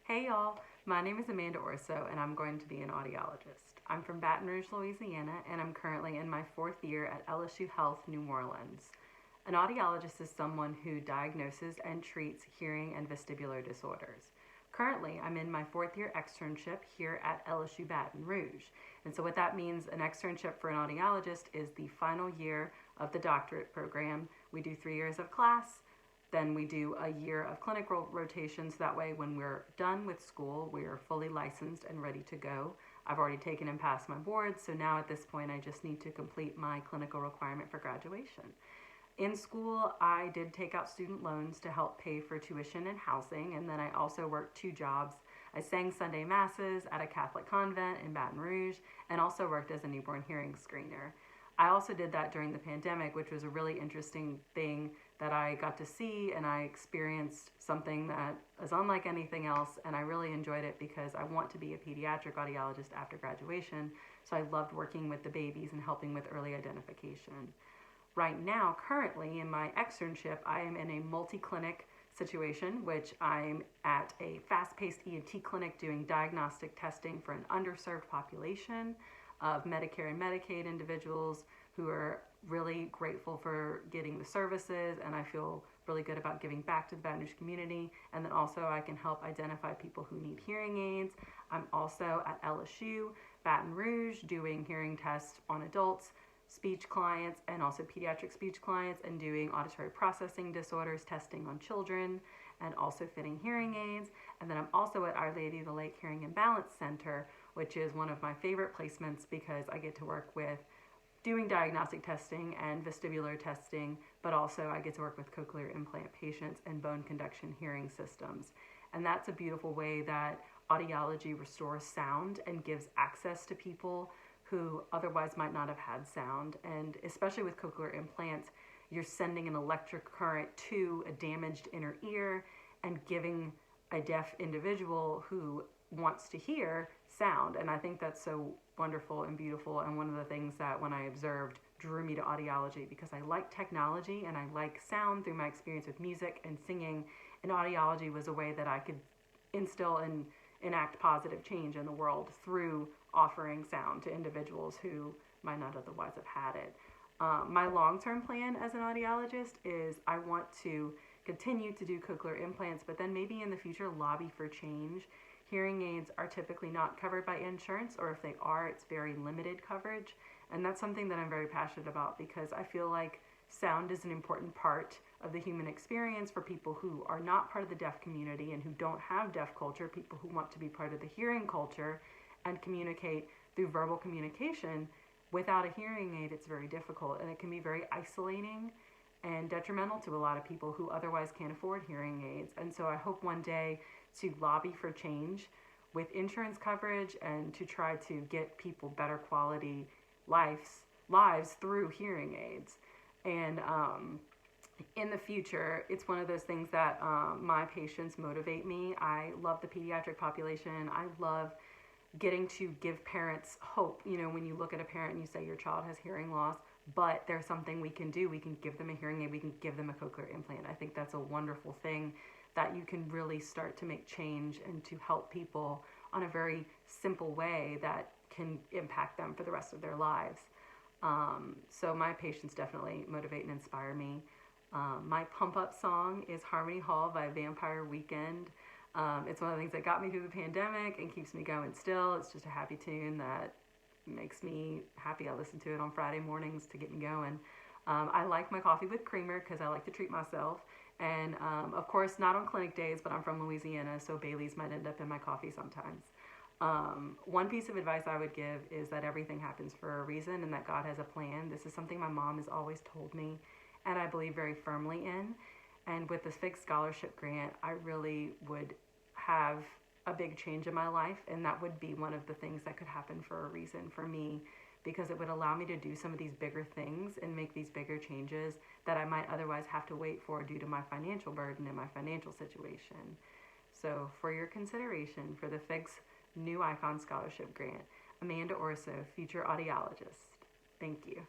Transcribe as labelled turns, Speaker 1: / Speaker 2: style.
Speaker 1: Hey y'all, my name is Amanda Ourso and I'm going to be an audiologist. I'm from Baton Rouge, Louisiana, and I'm currently in my 4th year at LSU Health, New Orleans. An audiologist is someone who diagnoses and treats hearing and vestibular disorders. Currently, I'm in my 4th year externship here at LSU Baton Rouge. And so what that means, an externship for an audiologist is the final year of the doctorate program. We do 3 years of class, then we do a year of clinical rotations. That way, when we're done with school, we're fully licensed and ready to go. I've already taken and passed my boards, so now at this point, I just need to complete my clinical requirement for graduation. In school, I did take out student loans to help pay for tuition and housing, and then I also worked 2 jobs. I sang Sunday masses at a Catholic convent in Baton Rouge and also worked as a newborn hearing screener. I also did that during the pandemic, which was a really interesting thing that I got to see, and I experienced something that is unlike anything else, and I really enjoyed it because I want to be a pediatric audiologist after graduation, so I loved working with the babies and helping with early identification. Right now, currently in my externship, I am in a multi-clinic situation, which I'm at a fast-paced ENT clinic doing diagnostic testing for an underserved population of Medicare and Medicaid individuals who are really grateful for getting the services, and I feel really good about giving back to the Baton Rouge community. And then also I can help identify people who need hearing aids. I'm also at LSU Baton Rouge doing hearing tests on adults, speech clients, and also pediatric speech clients, and doing auditory processing disorders testing on children, and also fitting hearing aids. And then I'm also at Our Lady of the Lake Hearing and Balance Center, which is one of my favorite placements because I get to work with doing diagnostic testing and vestibular testing, but also I get to work with cochlear implant patients and bone conduction hearing systems. And that's a beautiful way that audiology restores sound and gives access to people who otherwise might not have had sound. And especially with cochlear implants, you're sending an electric current to a damaged inner ear and giving a deaf individual who wants to hear sound. And I think that's so wonderful and beautiful, and one of the things that when I observed drew me to audiology, because I like technology and I like sound through my experience with music and singing, and audiology was a way that I could instill and enact positive change in the world through offering sound to individuals who might not otherwise have had it. My long-term plan as an audiologist is I want to continue to do cochlear implants, but then maybe in the future lobby for change. Hearing aids are typically not covered by insurance, or if they are, it's very limited coverage. And that's something that I'm very passionate about because I feel like sound is an important part of the human experience for people who are not part of the deaf community and who don't have deaf culture, people who want to be part of the hearing culture and communicate through verbal communication. Without a hearing aid, it's very difficult, and it can be very isolating and detrimental to a lot of people who otherwise can't afford hearing aids. And so I hope one day to lobby for change with insurance coverage and to try to get people better quality lives through hearing aids. And in the future, it's one of those things that my patients motivate me. I love the pediatric population. I love getting to give parents hope. You know, when you look at a parent and you say your child has hearing loss, but there's something we can do. We can give them a hearing aid. We can give them a cochlear implant. I think that's a wonderful thing that you can really start to make change and to help people on a very simple way that can impact them for the rest of their lives. So my patients definitely motivate and inspire me. My pump up song is Harmony Hall by Vampire Weekend. It's one of the things that got me through the pandemic and keeps me going still. It's just a happy tune that makes me happy. I listen to it on Friday mornings to get me going. I like my coffee with creamer because I like to treat myself. And of course, not on clinic days, but I'm from Louisiana, so Bailey's might end up in my coffee sometimes. One piece of advice I would give is that everything happens for a reason and that God has a plan. This is something my mom has always told me and I believe very firmly in. And with this FIG scholarship grant, I really would have a big change in my life, and that would be one of the things that could happen for a reason for me, because it would allow me to do some of these bigger things and make these bigger changes that I might otherwise have to wait for due to my financial burden and my financial situation. So for your consideration for the FIG's New Icon Scholarship Grant, Amanda Ourso, future audiologist. Thank you.